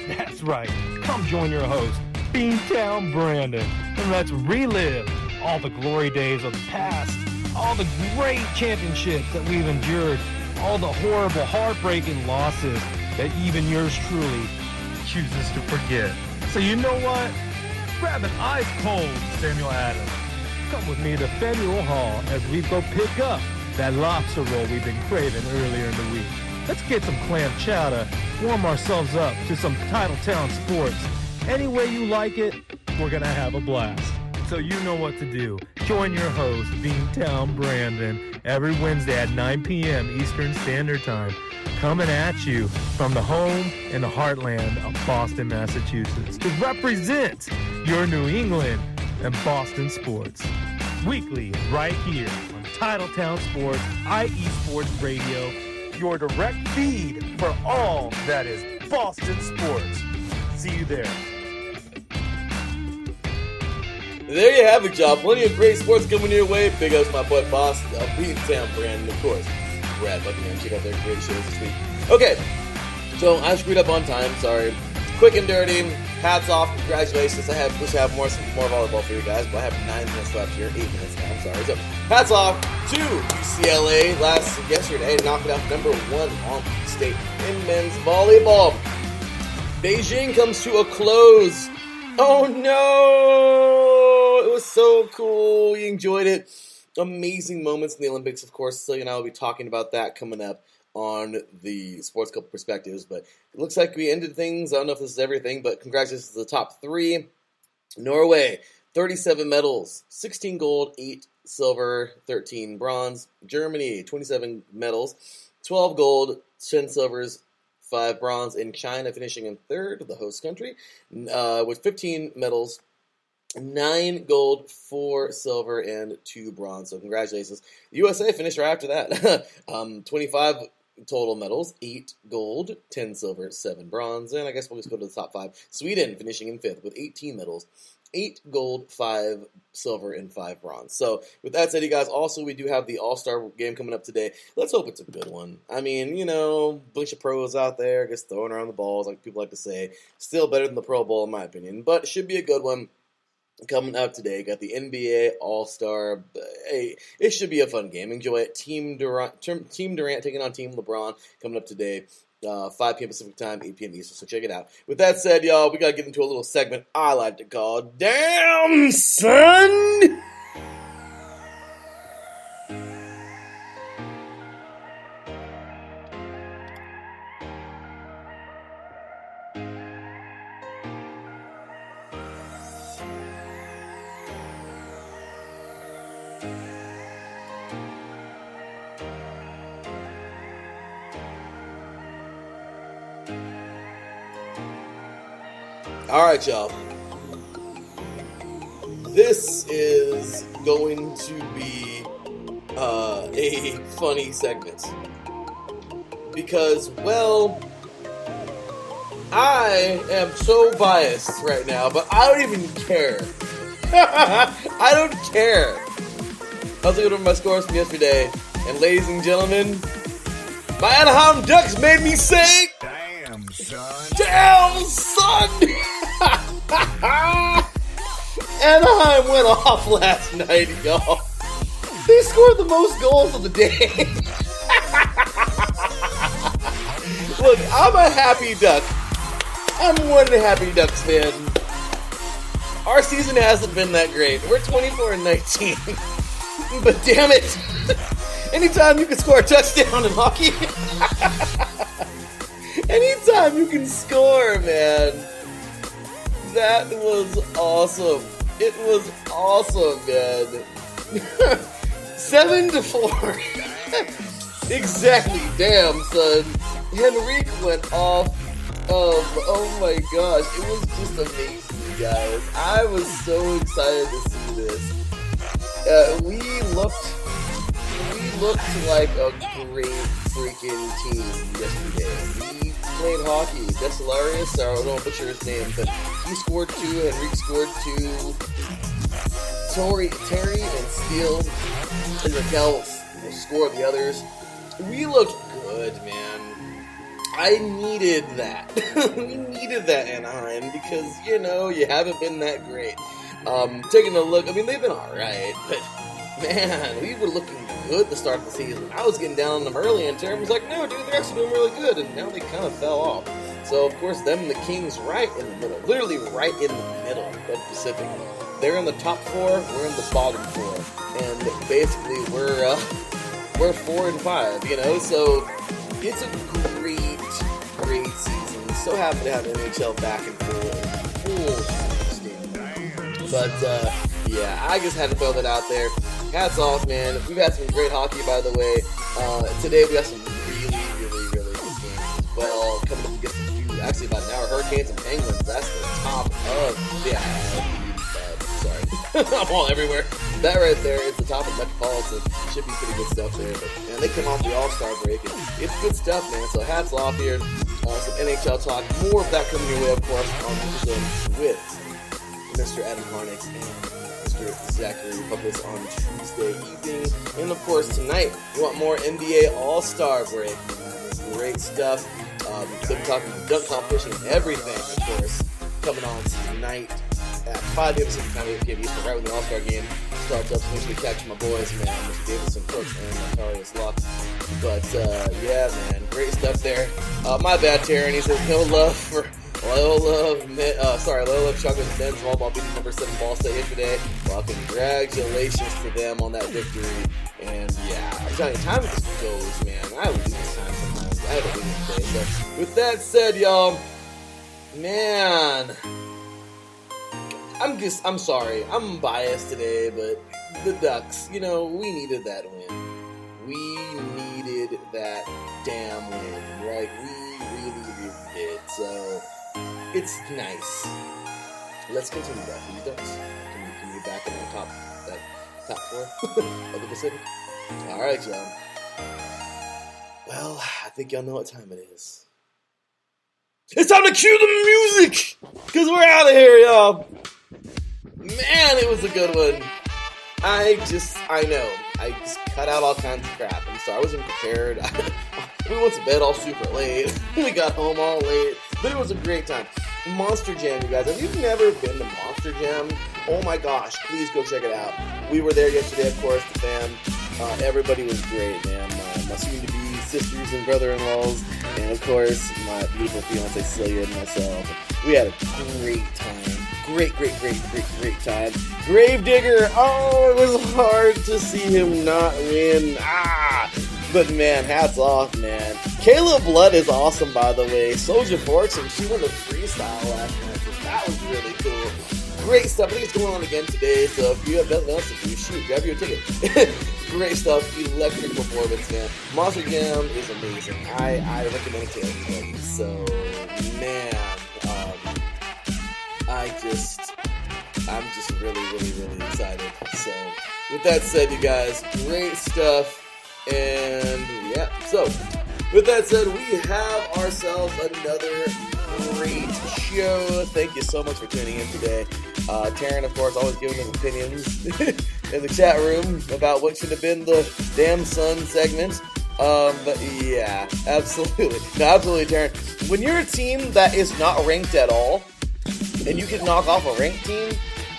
That's right. Come join your host, Beantown Brandon, and let's relive all the glory days of the past, all the great championships that we've endured, all the horrible, heartbreaking losses that even yours truly chooses to forget. So you know what? Grab an ice cold Samuel Adams. Come with me to Faneuil Hall as we go pick up that lobster roll we've been craving earlier in the week. Let's get some clam chowder, warm ourselves up to some Titletown sports. Any way you like it, we're going to have a blast. So you know what to do. Join your host, Beantown Brandon, every Wednesday at 9 p.m. Eastern Standard Time, coming at you from the home and the heartland of Boston, Massachusetts, to represent your New England and Boston sports. Weekly, right here on Titletown Sports, IE Sports Radio, your direct feed for all that is Boston sports. See you there. There you have it, y'all. Plenty of great sports coming your way. Big ups my butt boss, Beantown Brandon, of course. Brad Buckingham, check out their great shows this week. Okay, so I screwed up on time, sorry. Quick and dirty, hats off, congratulations. I wish I had more volleyball for you guys, but I have 9 minutes left here, 8 minutes now, I'm sorry. So, hats off to UCLA yesterday, knocking out number 1 on the state in men's volleyball. Beijing comes to a close. Oh no! It was so cool. We enjoyed it. Amazing moments in the Olympics, of course. So, I'll be talking about that coming up on the Sports Couple Perspectives. But it looks like we ended things. I don't know if this is everything, but congratulations to the top 3. Norway, 37 medals, 16 gold, 8 silver, 13 bronze. Germany, 27 medals, 12 gold, 10 silvers, 5 bronze. And China finishing in third, the host country, with 15 medals, 9 gold, 4 silver, and 2 bronze. So congratulations. USA finished right after that. 25 total medals, 8 gold, 10 silver, 7 bronze. And I guess we'll just go to the top 5. Sweden finishing in 5th with 18 medals, 8 gold, 5 silver, and 5 bronze. So with that said, you guys, also we do have the All-Star game coming up today. Let's hope it's a good one. I mean, bunch of pros out there, I guess throwing around the balls, like people like to say. Still better than the Pro Bowl, in my opinion. But it should be a good one. Coming out today, got the NBA All-Star. Hey, it should be a fun game. Enjoy it. Team Durant taking on Team LeBron coming up today. 5 p.m. Pacific Time, 8 p.m. Eastern, so check it out. With that said, y'all, we got to get into a little segment I like to call Damn Son! Alright, y'all. This is going to be a funny segment. Because, well, I am so biased right now, but I don't even care. I don't care. I was looking over my scores from yesterday, and ladies and gentlemen, my Anaheim Ducks made me say, "Damn, son. Damn, son!" Anaheim went off last night, y'all. They scored the most goals of the day. Look, I'm a happy Duck. I'm one happy Ducks fan. Our season hasn't been that great. We're 24-19. But damn it, anytime you can score a touchdown in hockey, anytime you can score, man. That was awesome. It was awesome, man. 7-4. Exactly. Damn, son. Henrique went off. Oh my gosh, it was just amazing, you guys. I was so excited to see this. We looked like a great freaking team yesterday. We played hockey. Desalarius, I don't want to butcher his name, but he scored 2, Henrique scored 2, Terry and Steele and Raquel scored the others. We looked good, man. I needed that. We needed that, Anaheim, because, you haven't been that great. Taking a look, I mean, they've been alright, but, man, we were looking good to start the season. I was getting down on them early, and Terry was like, no, dude, they're actually doing really good, and now they kind of fell off. So, of course, them and the Kings right in the middle, literally right in the middle of the Pacific. They're in the top 4, we're in the bottom 4, and basically we're 4 and 5, so it's a great season. So happy to have NHL back in full steam. But yeah, I just had to throw that out there. Hats off, man. We've had some great hockey, by the way. Today we got some really good games. Well, coming up against a few, actually about an hour, Hurricanes and Penguins. That's the top of sorry. I'm all everywhere. That right there is the top of Metropolitan. Should be pretty good stuff there. But, man, they come off the All-Star break, and it's good stuff, man. So hats off here. Some NHL talk. More of that coming your way, of course, on the zone with Mr. Adam Harnick and Mr. Zachary Publis on Tuesday evening. And, of course, tonight, we want more NBA All-Star break. Great stuff. We'll be talking dunk competition and everything, of course, coming on tonight at 5 p.m. Pacific time, 8 p.m. Eastern, right when the All-Star game starts up. So make sure you catch my boys, man, Mr. Davidson Crooks and Notarius Luck. But, yeah, man, great stuff there. My bad, Taryn. He says, no love for Loyola Chocolate's men's volleyball beating number 7 Ball State yesterday. Well, congratulations to them on that victory. And, yeah, I'm telling you, time just goes, man. I lose time sometimes. I have a winning day. So, with that said, y'all, man, I'm sorry. I'm biased today, but the Ducks, we needed that win. We needed that damn win, right? We really did. So, it's nice. Let's continue that for you Ducks. Can you back in on top 4 of the Pacific? All right, y'all. Well, I think y'all know what time it is. It's time to cue the music, because we're out of here, y'all. Man, it was a good one. I know. I just cut out all kinds of crap. I'm sorry, I wasn't prepared. We went to bed all super late. We got home all late. But it was a great time. Monster Jam, you guys. If you've never been to Monster Jam, oh my gosh, please go check it out. We were there yesterday, of course, the fam. Everybody was great, man. My soon-to-be sisters and brother-in-laws, and of course, my beautiful fiance Celia and myself. We had a great time. Great time. Gravedigger, oh, it was hard to see him not win. But man, hats off, man. Kayla Blood is awesome, by the way. Soldier Fortune, she won the freestyle last night, so that was really cool. Great stuff. I think it's going on again today, so if you have nothing else to do, shoot, grab your ticket. Great stuff. Electric performance, man. Monster Jam is amazing. I recommend it to everybody. So, man, I'm just really excited. So, with that said, you guys, great stuff. And, yeah, so, with that said, we have ourselves another great show. Thank you so much for tuning in today. Taryn, of course, always giving his opinions in the chat room about what should have been the Damn Son segment. But yeah, absolutely. No, absolutely, Taryn. When you're a team that is not ranked at all, and you can knock off a ranked team,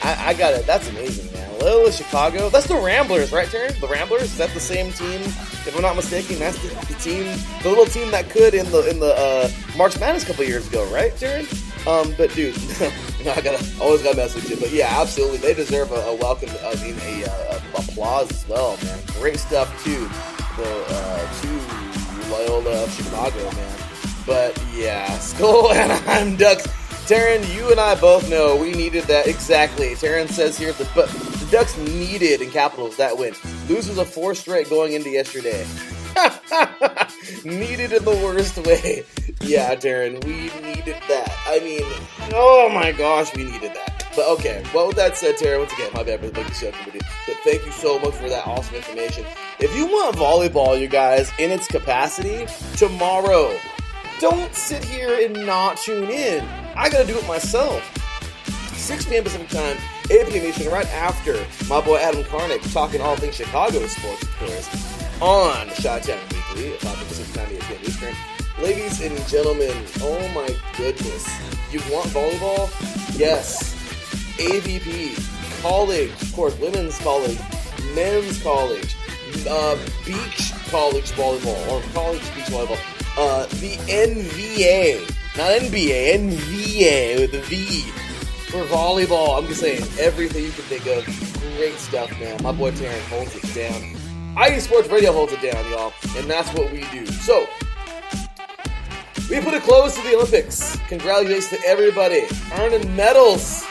I got it. That's amazing, man. Loyola Chicago. That's the Ramblers, right, Taryn? The Ramblers? Is that the same team? If I'm not mistaken, that's the team, the little team that could in the March Madness a couple years ago, right, Taryn? But dude, always gotta mess with you. But yeah, absolutely, they deserve a welcome. Applause as well, man. Great stuff too. To Loyola Chicago, man. But yeah, Skull Anaheim Ducks. Taryn, you and I both know we needed that. Exactly. Taryn says here, the Ducks needed, in capitals, that win. Losers of 4 straight going into yesterday. Needed in the worst way. Yeah, Darren, we needed that. I mean, oh my gosh, we needed that. But okay, well, with that said, Darren, once again, my bad for the show, but thank you so much for that awesome information. If you want volleyball, you guys, in its capacity, tomorrow, don't sit here and not tune in. I gotta do it myself. 6 p.m. Pacific time, 8 p.m. Eastern, right after my boy Adam Karnick talking all things Chicago sports, of course, on Chi-Town Weekly, at 5 p.m. Pacific time, 8 p.m. Eastern. Ladies and gentlemen, oh my goodness. You want volleyball? Yes. AVP, college, of course, women's college, men's college, beach college volleyball, or college beach volleyball, the NVA, not NBA, NVA with the V for volleyball. I'm just saying, everything you can think of, great stuff, man. My boy Taryn holds it down. IE Sports Radio holds it down, y'all, and that's what we do. So, we put a close to the Olympics. Congratulations to everybody earning medals.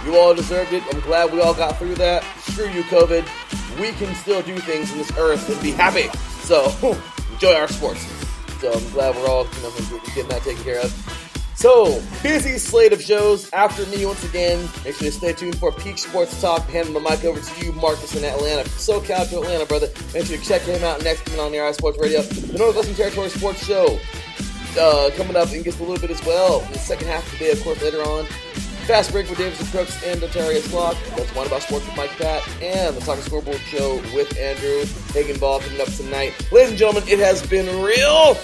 You all deserved it. I'm glad we all got through that. Screw you, COVID. We can still do things in this earth and be happy. So, enjoy our sports. So, I'm glad we're all getting that taken care of. So, busy slate of shows. After me, once again, make sure to stay tuned for Peak Sports Talk. Handing the mic over to you, Marcus, in Atlanta. SoCal to Atlanta, brother. Make sure to check him out next on the IE Sports Radio. The Northwestern Territory Sports Show coming up in just a little bit as well. In the second half of the day, of course, later on. Fast break with Davidson Crooks and Darius Locke. Let's Wine About Sports with Mike Pat. And the Talking Scoreboard Show with Andrew Higginball coming up tonight. Ladies and gentlemen, it has been real.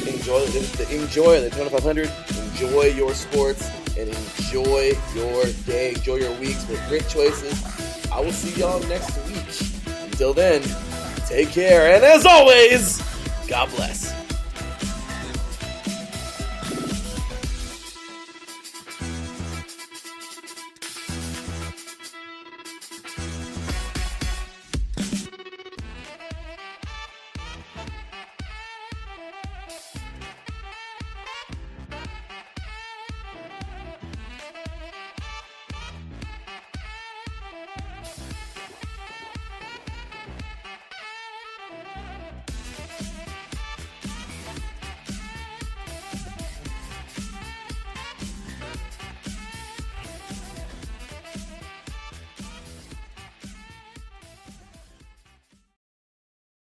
Enjoy the Daytona 500. Enjoy your sports and enjoy your day. Enjoy your weeks with great choices. I will see y'all next week. Until then, take care. And as always, God bless.